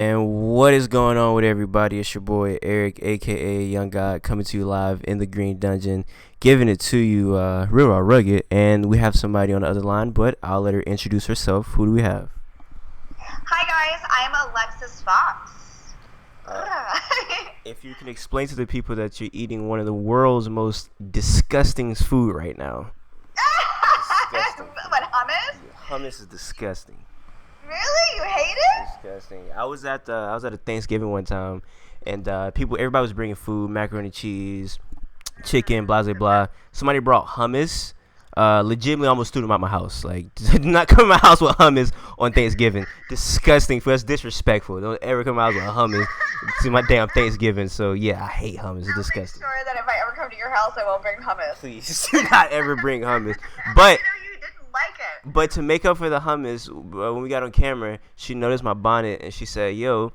And what is going on with everybody? It's your boy Eric, aka Young God, coming to you live in the Green Dungeon, giving it to you real raw rugged. And we have somebody on the other line, but I'll let her introduce herself. Who do we have? Hi guys, I'm Alexis Fox. Uh, if you can explain to the people that you're eating one of the world's most disgusting food right now. Disgusting. What, hummus? Yeah, hummus is disgusting. Really? You hate it? Disgusting. I was at a Thanksgiving one time, and everybody was bringing food, macaroni and cheese, chicken, blah blah blah. Somebody brought hummus. Legitimately almost threw them out my house. Like, do not come to my house with hummus on Thanksgiving. Disgusting. That's disrespectful. Don't ever come to my house with hummus to my damn Thanksgiving. So yeah, I hate hummus. It's disgusting. I'm sure that if I ever come to your house, I won't bring hummus. Please do not ever bring hummus. But You didn't like it. But to make up for the hummus, when we got on camera, she noticed my bonnet and she said, "Yo,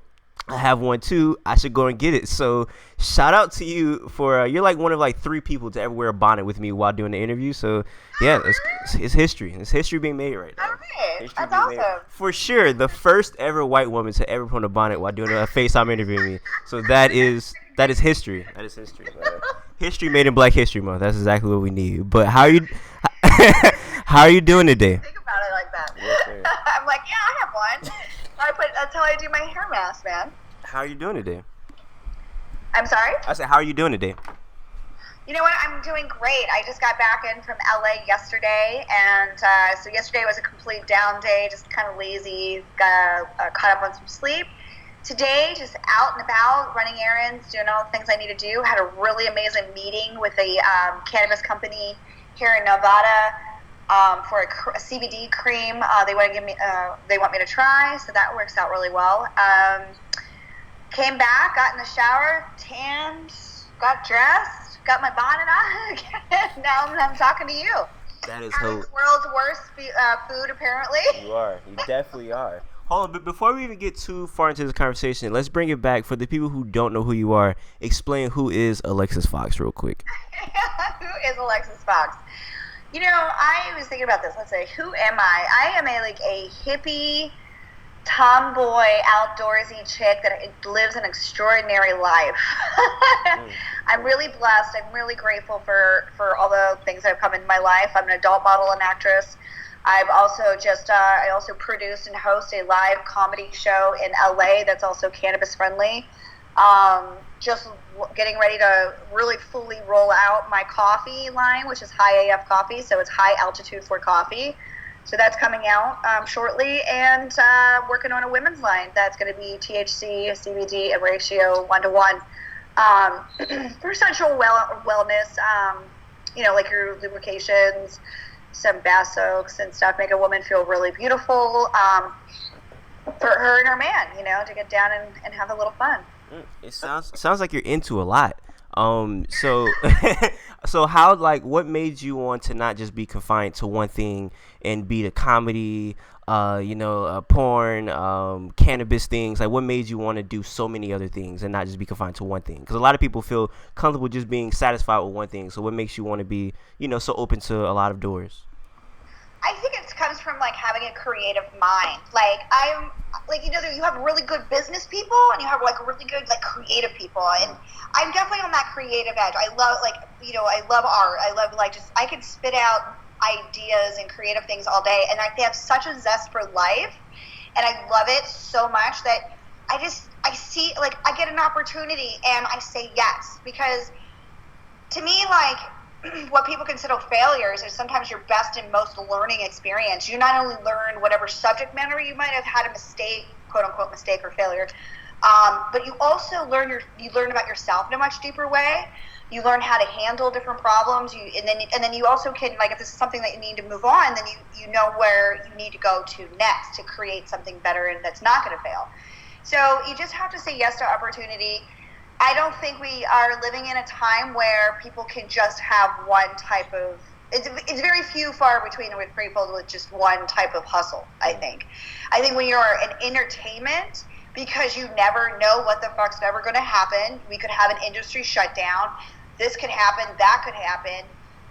I have one too. I should go and get it." So shout out to you for you're like one of like 3 people to ever wear a bonnet with me while doing the interview. So yeah, it's history. It's history being made right now. All right. History That's being made. awesome. For sure, the first ever white woman to ever put on a bonnet while doing a FaceTime interviewing me. So that is history. That is history. History made in Black History Month. That's exactly what we need. But how are you? How are you doing today? Think about it like that. Yes, I'm like, yeah, I have one. That's how I do my hair mask, man. How are you doing today? I'm sorry? I said, how are you doing today? You know what? I'm doing great. I just got back in from LA yesterday, and so yesterday was a complete down day, just kind of lazy, got caught up on some sleep. Today, just out and about, running errands, doing all the things I need to do. Had a really amazing meeting with a cannabis company here in Nevada for a CBD cream. They want to give me, they want me to try, so that works out really well. Came back, got in the shower, tanned, got dressed, got my bonnet on again. Now I'm talking to you. That is Having the world's worst food, apparently. You are. You definitely are. Hold on, but before we even get too far into this conversation, let's bring it back for the people who don't know who you are. Explain who is Alexis Fox real quick. Who is Alexis Fox? You know, I was thinking about this. Let's say, who am I? I am a hippie, tomboy, outdoorsy chick that lives an extraordinary life. I'm really blessed. I'm really grateful for all the things that have come into my life. I'm an adult model and actress. I've also I also produce and host a live comedy show in LA that's also cannabis friendly. Just getting ready to really fully roll out my coffee line, which is High AF Coffee. So it's high altitude for coffee. So that's coming out shortly, and working on a women's line that's going to be THC, CBD, and ratio 1-to-1 for sensual wellness. Like your lubrications, some bath soaks and stuff, make a woman feel really beautiful for her and her man. To get down and have a little fun. It sounds like you're into a lot. So so how, like, what made you want to not just be confined to one thing and be the comedy, porn, cannabis things? Like, what made you want to do so many other things and not just be confined to one thing? Because a lot of people feel comfortable just being satisfied with one thing. So what makes you want to be, so open to a lot of doors? I think it comes from having a creative mind. You have really good business people and you have really good creative people, and I'm definitely on that creative edge. I love I love art. I love I could spit out ideas and creative things all day, and they have such a zest for life, and I love it so much that I see I get an opportunity and I say yes, because to me what people consider failures is sometimes your best and most learning experience. You not only learn whatever subject matter you might have had a mistake, quote unquote mistake or failure, but you also learn about yourself in a much deeper way. You learn how to handle different problems. And then you also can, if this is something that you need to move on, then you know where you need to go to next to create something better and that's not going to fail. So you just have to say yes to opportunity. I don't think we are living in a time where people can just have one type of. It's very far between with people with just one type of hustle. I think when you're an entertainment, because you never know what the fuck's ever going to happen. We could have an industry shutdown. This could happen. That could happen.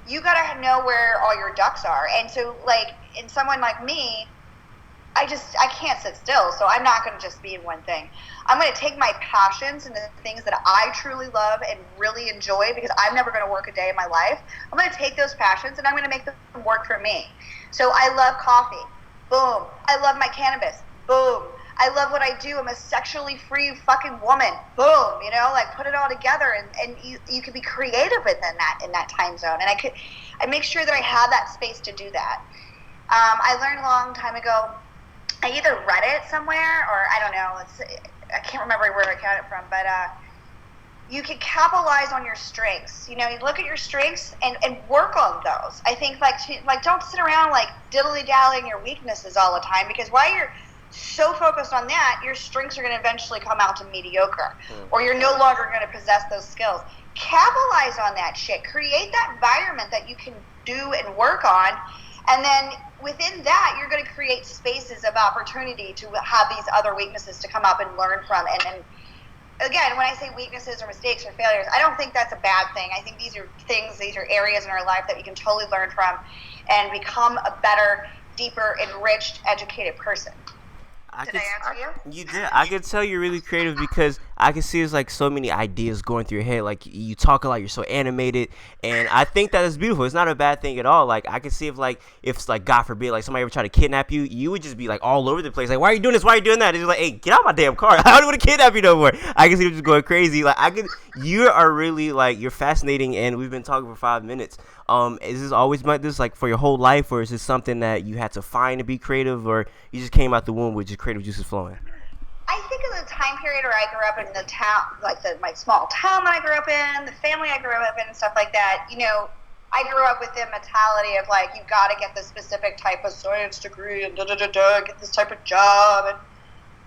You gotta know where all your ducks are. And so, in someone like me, I can't sit still, so I'm not going to just be in one thing. I'm going to take my passions and the things that I truly love and really enjoy, because I'm never going to work a day in my life. I'm going to take those passions and I'm going to make them work for me. So I love coffee. Boom. I love my cannabis. Boom. I love what I do. I'm a sexually free fucking woman. Boom. You know, like put it all together, and you can be creative within that, in that time zone. And I make sure that I have that space to do that. I learned a long time ago, I either read it somewhere or I don't know. I can't remember where I got it from, but you can capitalize on your strengths. You know, you look at your strengths and work on those. I think like don't sit around like diddly-dallying your weaknesses all the time, because while you're so focused on that, your strengths are going to eventually come out to mediocre, or you're no longer going to possess those skills. Capitalize on that shit. Create that environment that you can do and work on, and then within that, you're going to create spaces of opportunity to have these other weaknesses to come up and learn from. And again, when I say weaknesses or mistakes or failures, I don't think that's a bad thing. I think these are areas in our life that we can totally learn from and become a better, deeper, enriched, educated person. Did I answer you? You did. I could tell you're really creative, because I can see there's like so many ideas going through your head. Like you talk a lot, you're so animated, and I think that is beautiful. It's not a bad thing at all. Like I can see if it's like God forbid, like somebody ever try to kidnap you, you would just be like all over the place. Like, why are you doing this? Why are you doing that? It's like, hey, get out of my damn car. I don't want to kidnap you no more. I can see you just going crazy. Like you are really like, you're fascinating, and we've been talking for 5 minutes. Is this always like this, like for your whole life, or is this something that you had to find to be creative, or you just came out the womb with just creative juices flowing? I think in the time period where I grew up in the town, like my small town that I grew up in, the family I grew up in, and stuff like that, you know, I grew up with the mentality of like, you got to get this specific type of science degree and get this type of job,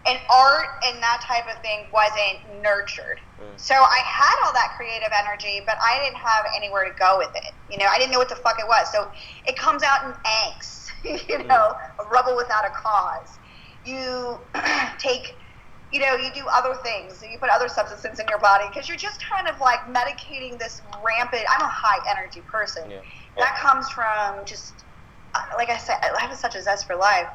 and art and that type of thing wasn't nurtured. So I had all that creative energy, but I didn't have anywhere to go with it. You know, I didn't know what the fuck it was. So it comes out in angst, you know, a rebel without a cause. You you do other things. You put other substances in your body because you're just kind of like medicating this rampant. I'm a high energy person. Yeah. That comes from just, like I said, I have such a zest for life.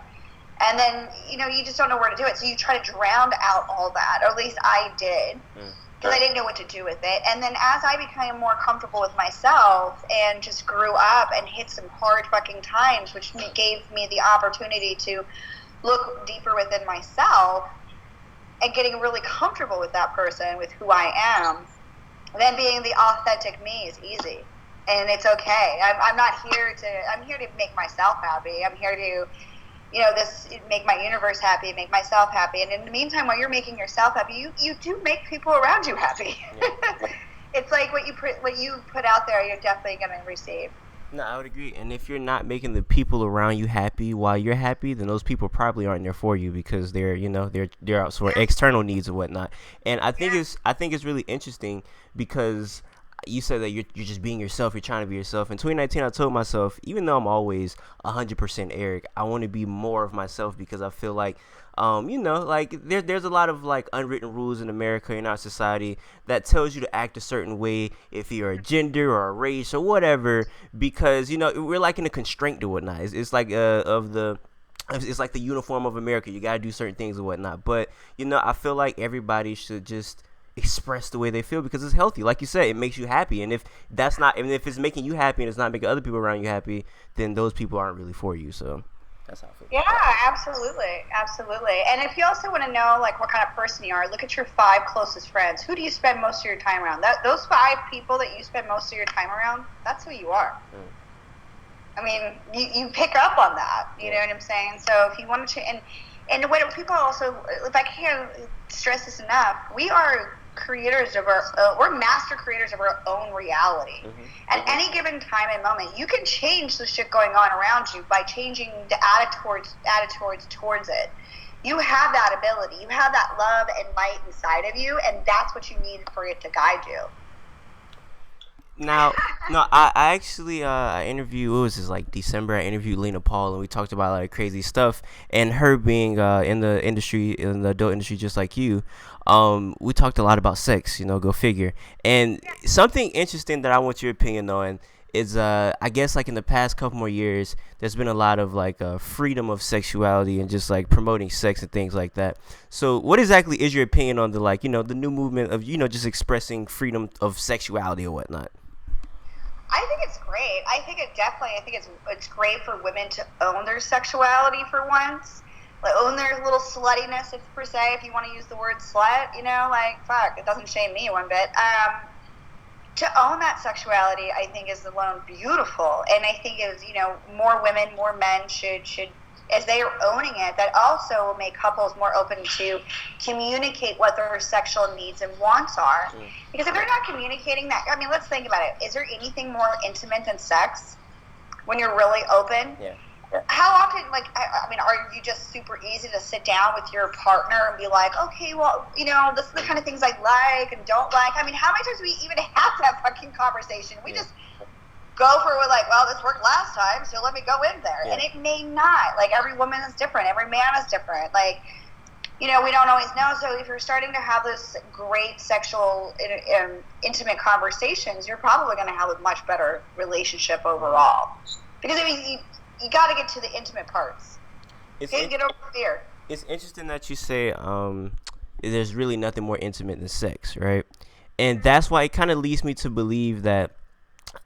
And then, you just don't know where to do it. So you try to drown out all that, or at least I did, because I didn't know what to do with it. And then as I became more comfortable with myself and just grew up and hit some hard fucking times, which gave me the opportunity to look deeper within myself and getting really comfortable with that person, with who I am, then being the authentic me is easy. And it's okay. I'm here to make myself happy. I'm here to make my universe happy, make myself happy. And in the meantime, while you're making yourself happy, you do make people around you happy. Yeah. It's like what you put out there, you're definitely going to receive. No, I would agree. And if you're not making the people around you happy while you're happy, then those people probably aren't there for you, because they're out for external needs and whatnot. And I think it's really interesting, because you said that you're just being yourself. You're trying to be yourself. In 2019, I told myself, even though I'm always 100% Eric, I want to be more of myself, because I feel like, there's a lot of like unwritten rules in America, in our society, that tells you to act a certain way if you're a gender or a race or whatever, because we're like in a constraint or whatnot. It's like it's like the uniform of America. You got to do certain things and whatnot. But I feel like everybody should just express the way they feel, because it's healthy. Like you said, it makes you happy. And if it's making you happy and it's not making other people around you happy, then those people aren't really for you. So that's how I feel. Yeah, absolutely. And if you also want to know like what kind of person you are, look at your 5 closest friends. Who do you spend most of your time around? Those 5 people that you spend most of your time around, that's who you are. I mean, you pick up on that. You know what I'm saying? So if you want to and what people also, if I can't stress this enough, we are creators of we're master creators of our own reality. At any given time and moment, you can change the shit going on around you by changing the attitudes towards it. You have that ability. You have that love and light inside of you, and that's what you need for it to guide you. Now, no, I actually I interviewed, what was this, like December? I interviewed Lena Paul, and we talked about like crazy stuff. And her being in the adult industry, just like you, we talked a lot about sex. Go figure. And something interesting that I want your opinion on is I guess like in the past couple more years, there's been a lot of like freedom of sexuality and just like promoting sex and things like that. So what exactly is your opinion on the like the new movement of just expressing freedom of sexuality or whatnot? I think it's great. I think it's great for women to own their sexuality for once. Like own their little sluttiness, if per se, if you want to use the word slut, like fuck, it doesn't shame me one bit. To own that sexuality, I think, is alone beautiful, and I think is more women, more men should as they are owning it, that also will make couples more open to communicate what their sexual needs and wants are. Because if they're not communicating that, I mean, let's think about it. Is there anything more intimate than sex when you're really open? Yeah. How often, like, I mean, are you just super easy to sit down with your partner and be like, okay, well, this is the kind of things I like and don't like? I mean, how many times do we even have that fucking conversation? We just go for it like, well, this worked last time, so let me go in there. And it may not. Like, every woman is different. Every man is different. Like, we don't always know. So if you're starting to have those great sexual, intimate conversations, you're probably going to have a much better relationship overall. Because, I mean, you got to get to the intimate parts. Get over fear. It's interesting that you say there's really nothing more intimate than sex, right? And that's why it kind of leads me to believe that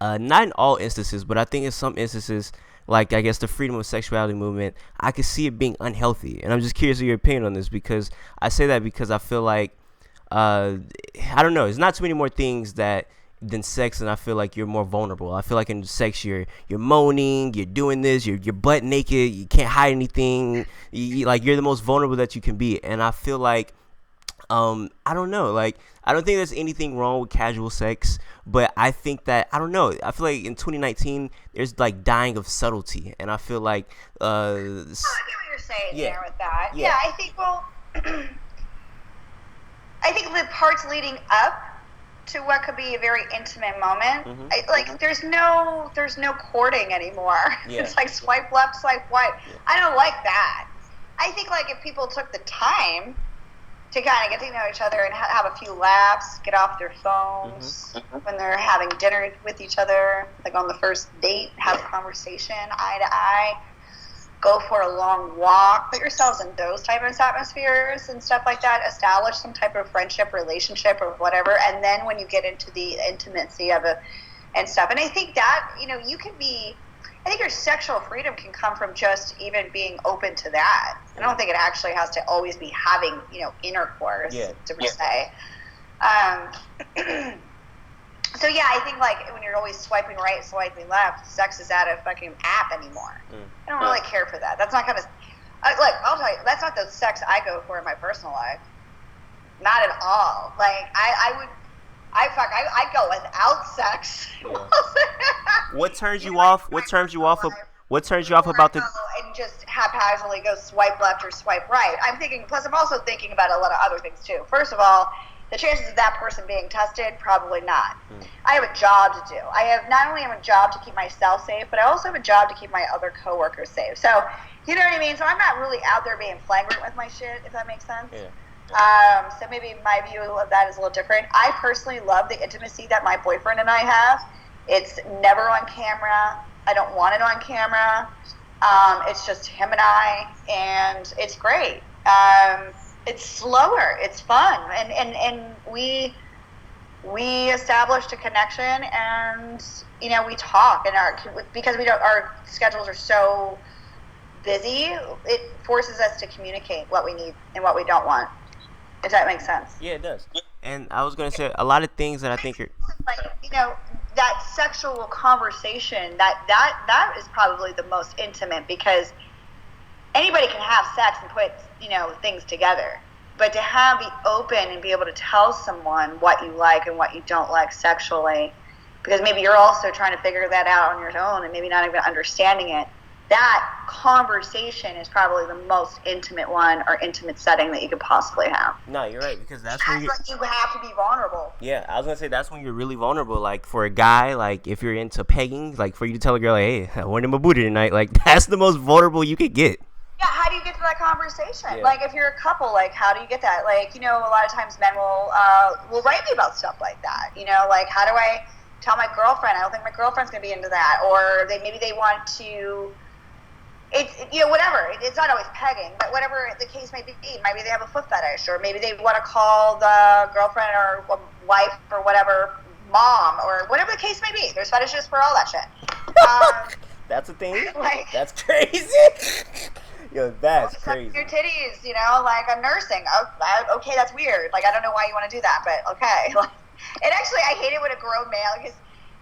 not in all instances, but I think in some instances, like I guess the freedom of sexuality movement, I could see it being unhealthy. And I'm just curious of your opinion on this, because I say that because I feel like I don't know, it's not too many more things than sex, and I feel like you're more vulnerable. I feel like in sex you're moaning, you're doing this, you're butt naked, you can't hide anything, you're the most vulnerable that you can be. And I feel like I don't know, like I don't think there's anything wrong with casual sex, but I think that I don't know, I feel like in 2019 there's like dying of subtlety, and I feel like I get what you're saying there with that. I think I think the parts leading up to what could be a very intimate moment, there's no courting anymore. It's like swipe left, swipe right. I don't like that. I think like if people took the time to kind of get to know each other and have a few laughs, get off their phones when they're having dinner with each other, like on the first date, have a conversation eye to eye, go for a long walk, put yourselves in those type of atmospheres and stuff like that, establish some type of friendship, relationship, or whatever, and then when you get into the intimacy of it and stuff. And I think that, I think your sexual freedom can come from just even being open to that. I don't think it actually has to always be having, intercourse, to say. So I think like when you're always swiping right, swiping left, sex is at a fucking app anymore. I don't really care for that. That's not kind of look. I'll tell you, that's not the sex I go for in my personal life. Not at all. Like I'd go without sex. What turns you off? What turns you off? What turns you off about the? And just haphazardly go swipe left or swipe right. I'm thinking. Plus, I'm also thinking about a lot of other things too. First of all, the chances of that person being tested, probably not. I have a job to do. I have not only have a job to keep myself safe, but I also have a job to keep my other coworkers safe. So, you know what I mean? So I'm not really out there being flagrant with my shit, if that makes sense. So maybe my view of that is a little different. I personally love the intimacy that my boyfriend and I have. It's never on camera. I don't want it on camera. It's just him and I, and it's great. It's slower. It's fun, and we established a connection, and we talk, and because our schedules are so busy, it forces us to communicate what we need and what we don't want. If that makes sense. Yeah, it does. And I was gonna say a lot of things that I think are like that sexual conversation that is probably the most intimate, because anybody can have sex and put things together, but to be open and be able to tell someone what you like and what you don't like sexually, because maybe you're also trying to figure that out on your own and maybe not even understanding it, that conversation is probably the most intimate one or intimate setting that you could possibly have. No, you're right, because that's when you have to be vulnerable. Yeah, I was gonna say that's when you're really vulnerable. Like for a guy, like if you're into pegging, like for you to tell a girl, like, hey, I went in my booty tonight, like that's the most vulnerable you could get. Yeah, how do you get to that conversation? Yeah. Like if you're a couple, like how do you get that? Like, a lot of times men will write me about stuff like that. Like how do I tell my girlfriend. I don't think my girlfriend's gonna be into that. Or maybe they want to. It's whatever. It's not always pegging, but whatever the case may be. Maybe they have a foot fetish, or maybe they want to call the girlfriend or wife or whatever mom, or whatever the case may be. There's fetishes for all that shit. That's a thing. Like, that's crazy. Yo, that's crazy. Your titties, like I'm nursing. Okay, that's weird. Like, I don't know why you want to do that, but okay. And actually, I hate it when a grown male, because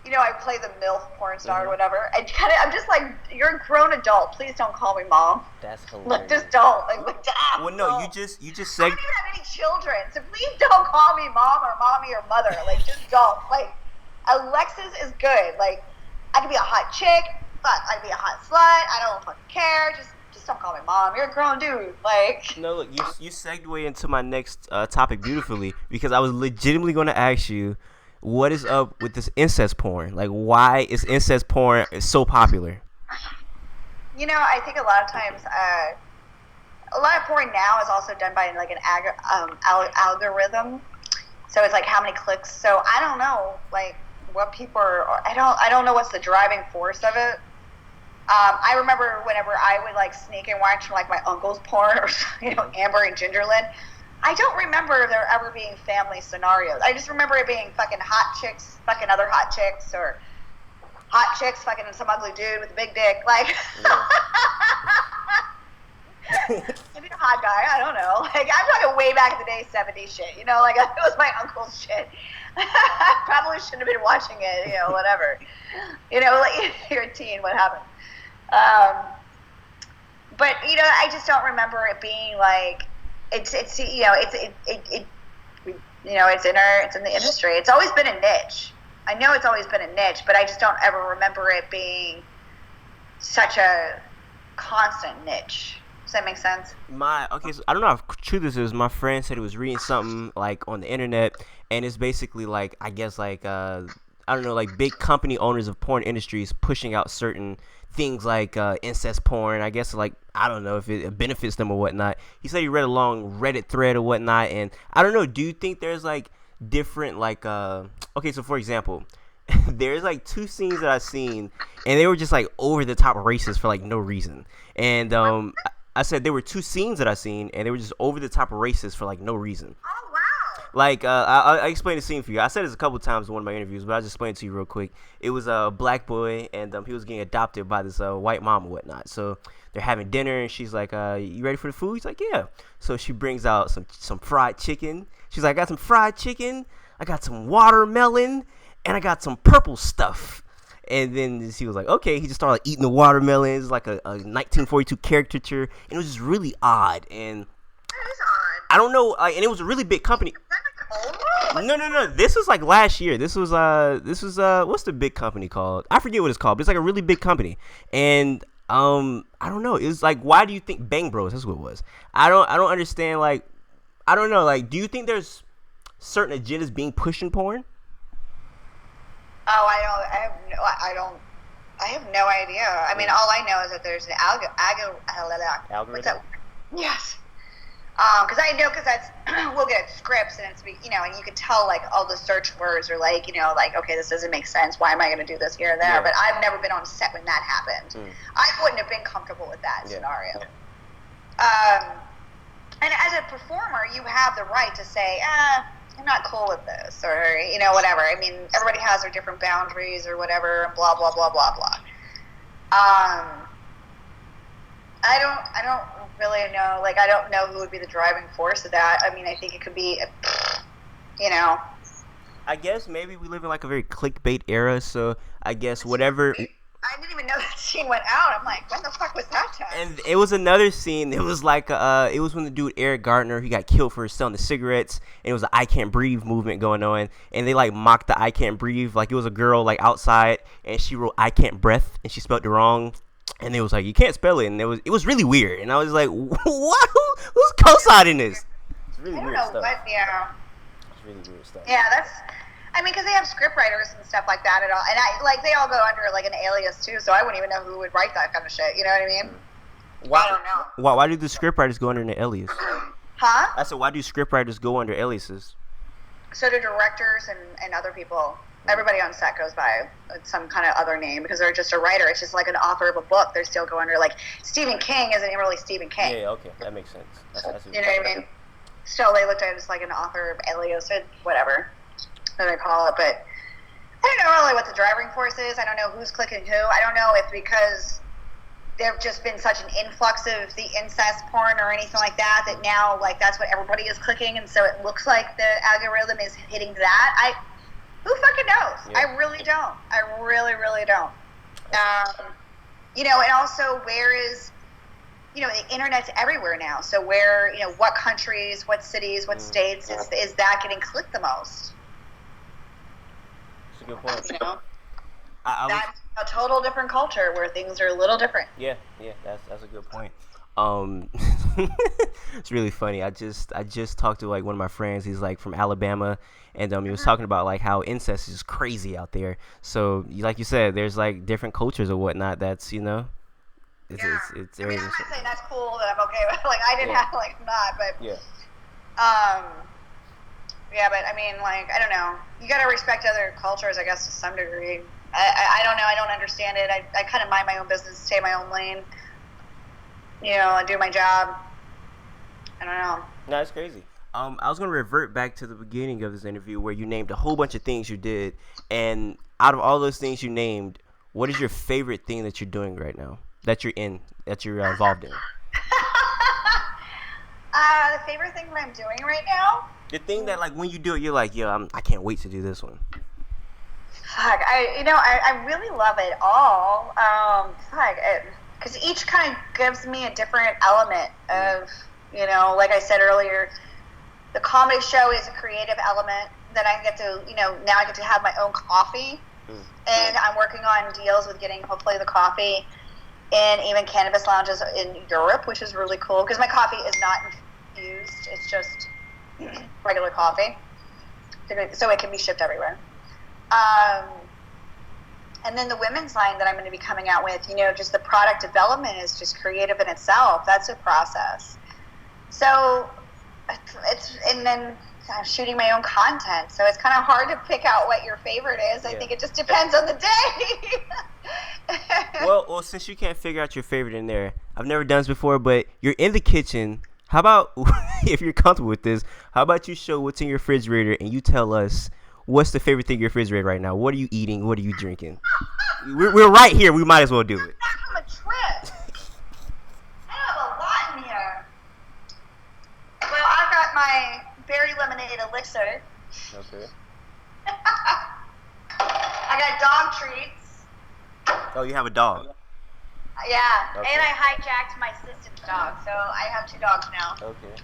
I play the MILF porn star or whatever. I'm just like, you're a grown adult. Please don't call me mom. That's hilarious. Like, just don't. Well, no, you just I don't even have any children, so please don't call me mom or mommy or mother. Like, just don't. Like, Alexis is good. Like, I could be a hot chick, but I could be a hot slut. I don't fucking care. Just don't call me mom. You're a grown dude. Like, no, look, you segue into my next topic beautifully, because I was legitimately going to ask you, what is up with this incest porn? Like, why is incest porn so popular? I think a lot of times, a lot of porn now is also done by like an algorithm. So it's like how many clicks. So I don't know, like, what people are. I don't know what's the driving force of it. I remember whenever I would like sneak and watch like my uncle's porn, or Amber and Gingerland. I don't remember there ever being family scenarios. I just remember it being fucking hot chicks fucking other hot chicks, or hot chicks fucking some ugly dude with a big dick. Like, maybe a hot guy. I don't know. Like, I'm talking way back in the day, 70s shit. Like, it was my uncle's shit. I probably shouldn't have been watching it. Whatever. Like, you're a teen. What happened? But I just don't remember it being like. It's it's in the industry. It's always been a niche. I know it's always been a niche, but I just don't ever remember it being such a constant niche. Does that make sense? So I don't know how true this is. My friend said he was reading something like on the internet, and it's basically like, I guess, like I don't know, like big company owners of porn industries pushing out certain things like incest porn. I guess, like, I don't know if it benefits them or whatnot. He said he read a long Reddit thread or whatnot, and I don't know, do you think there's like different like okay, so for example, there's like 2 scenes that I've seen, and they were just like over the top racist for like no reason. And I said there were 2 scenes that I seen, and they were just over the top racist for like no reason. Oh, wow. Like, I explained the scene for you. I said this a couple times in one of my interviews, but I'll just explain it to you real quick. It was a black boy, and he was getting adopted by this white mom and whatnot. So they're having dinner, and she's like, you ready for the food? He's like, yeah. So she brings out some fried chicken. She's like, I got some fried chicken, I got some watermelon, and I got some purple stuff. And then he was like, okay. He just started like eating the watermelons, like a 1942 caricature, and it was just really odd. And That is odd. I don't know, and it was a really big company. No. This was like last year. This was what's the big company called? I forget what it's called, but it's like a really big company. And I don't know. It was like, why do you think Bang Bros? That's what it was. I don't understand. Like, I don't know. Like, do you think there's certain agendas being pushed in porn? Oh, I have no idea. I mean, all I know is that there's an algorithm. What's that? Yes. Because that's we'll get scripts, and it's and you can tell like all the search words are like like, okay, this doesn't make sense. Why am I going to do this here and there? Yeah. But I've never been on set when that happened. I wouldn't have been comfortable with that scenario. And as a performer, you have the right to say, I'm not cool with this, or whatever. I mean, everybody has their different boundaries or whatever, and blah blah blah blah blah. I don't really know. Like, I don't know who would be the driving force of that. I mean, I think it could be, I guess maybe we live in like a very clickbait era, so I guess whatever. I didn't even know that scene went out. I'm like, when the fuck was that time? And it was another scene. It was like it was when the dude Eric Gardner, he got killed for selling the cigarettes, and it was an I Can't Breathe movement going on, and they like mocked the I Can't Breathe. Like, it was a girl like outside, and she wrote I Can't Breath, and she spelled it wrong. And it was like, you can't spell it, and it was really weird. And I was like, what? Who's co-signing this? It's really weird stuff. It's really weird stuff. Yeah, I mean, because they have script writers and stuff like that, and they all go under like an alias too. So I wouldn't even know who would write that kind of shit. You know what I mean? I don't know. Why do the script writers go under an alias? Huh? I said, why do script writers go under aliases? So do directors and other people. Everybody on set goes by some kind of other name because they're just a writer. It's just like an author of a book. They're still going under, like, Stephen King isn't even really Stephen King. Yeah, okay, that makes sense. That's you know what I mean? Still, they looked at it as like an author of alias or whatever that they call it. But I don't know really what the driving force is. I don't know who's clicking who. I don't know if because there've just been such an influx of the incest porn or anything like that now, like, that's what everybody is clicking, and so it looks like the algorithm is hitting that. Who fucking knows? Yeah. I really don't. I really, really don't. You know, and also where is, you know, the internet's everywhere now. So where, you know, what countries, what cities, what states is that getting clicked the most? That's a good point. You know, that's a total different culture where things are a little different. Yeah, that's a good point. It's really funny. I just talked to like one of my friends. He's like from Alabama, and he was talking about like how incest is crazy out there. So like you said, there's like different cultures or whatnot. That's, you know, it's I mean, I'm not saying that's cool that I'm okay with. Like, I didn't have, like, I'm not, but yeah, but I mean, like, I don't know. You gotta respect other cultures, I guess, to some degree. I don't know. I don't understand it. I kind of mind my own business, stay in my own lane. You know, I do my job. I don't know. No, it's crazy. I was going to revert back to the beginning of this interview where you named a whole bunch of things you did. And out of all those things you named, what is your favorite thing that you're doing right now? That you're involved in? The favorite thing that I'm doing right now? The thing that, like, when you do it, you're like, yo, I can't wait to do this one. Fuck, I really love it all. Because each kind of gives me a different element of, you know, like I said earlier, the comedy show is a creative element. Then I get to, you know, now I get to have my own coffee. And I'm working on deals with getting, hopefully, the coffee in even cannabis lounges in Europe, which is really cool because my coffee is not infused. It's just regular coffee. So it can be shipped everywhere. And then the women's line that I'm going to be coming out with, you know, just the product development is just creative in itself. That's a process. So and then I'm shooting my own content. So it's kind of hard to pick out what your favorite is. I think it just depends on the day. Well, since you can't figure out your favorite in there, I've never done this before, but you're in the kitchen. How about, if you're comfortable with this, how about you show what's in your refrigerator and you tell us what's the favorite thing in your refrigerator right now? What are you eating? What are you drinking? We're right here. We might as well do it. Back from a trip. I have a lot in here. Well, I've got my berry lemonade elixir. Okay. I got dog treats. Oh, you have a dog? Yeah, okay. And I hijacked my sister's dog, so I have 2 dogs now. Okay.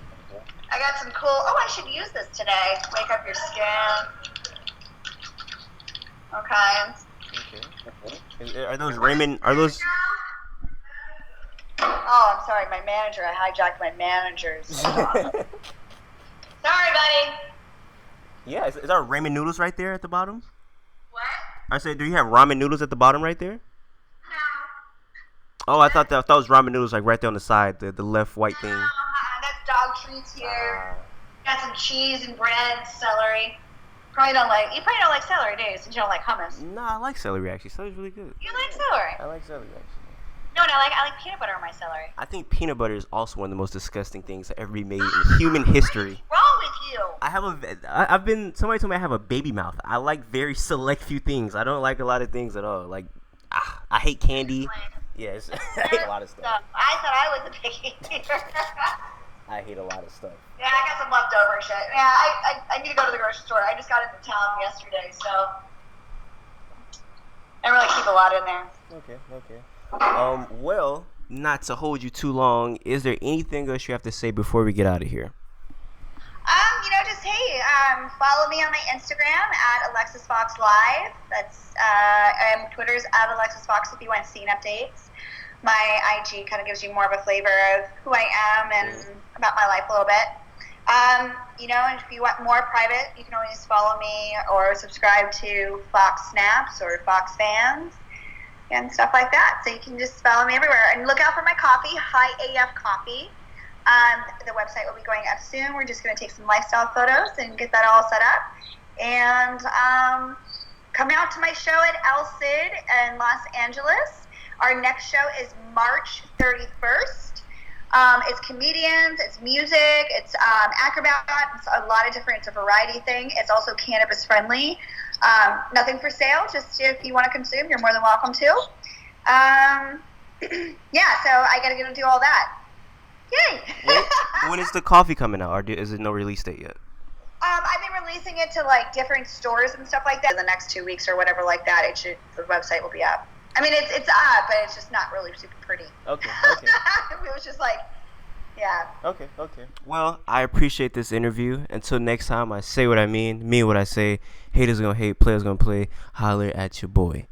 I got some cool. Oh, I should use this today. Wake up your skin. Okay. Are those Raymond? Are those? Oh, I'm sorry, my manager. I hijacked my manager's dog. Sorry, buddy. Yeah, is there ramen noodles right there at the bottom? What? I said, do you have ramen noodles at the bottom right there? No. Oh, I thought it was ramen noodles like right there on the side, the left white thing. That's dog treats here. Got some cheese and bread, celery. You probably don't like celery, do you? Since you don't like hummus. No, I like celery actually. Celery's really good. You like celery? I like celery actually. No, I like peanut butter on my celery. I think peanut butter is also one of the most disgusting things that ever been made in human history. What's wrong with you? Somebody told me I have a baby mouth. I like very select few things. I don't like a lot of things at all. Like, I hate candy. Yes, I hate a lot of stuff. I thought I was a picky eater. I hate a lot of stuff. Yeah, I got some leftover shit. Yeah, I need to go to the grocery store. I just got into town yesterday, so I really keep a lot in there. Okay. Well, not to hold you too long, is there anything else you have to say before we get out of here? Just follow me on my Instagram at Alexis Fox Live. That's Twitter's at Alexis Fox if you want scene updates. My IG kind of gives you more of a flavor of who I am and about my life a little bit. And if you want more private, you can always follow me or subscribe to Fox Snaps or Fox Fans and stuff like that. So you can just follow me everywhere. And look out for my coffee, High AF Coffee. The website will be going up soon. We're just going to take some lifestyle photos and get that all set up. And come out to my show at El Cid in Los Angeles. Our next show is March 31st. It's comedians, it's music, it's acrobat, it's a lot of different, it's a variety thing. It's also cannabis friendly. Nothing for sale, just if you want to consume, you're more than welcome to. Yeah, so I gotta go do all that. Yay! When is the coffee coming out, or is it no release date yet? I've been releasing it to like different stores and stuff like that. In the next 2 weeks or whatever like that, the website will be up. I mean, it's up, but it's just not really super pretty. Okay. It was just like, yeah. Okay. Well, I appreciate this interview. Until next time, I say what I mean what I say. Haters gonna hate, players gonna play. Holler at your boy.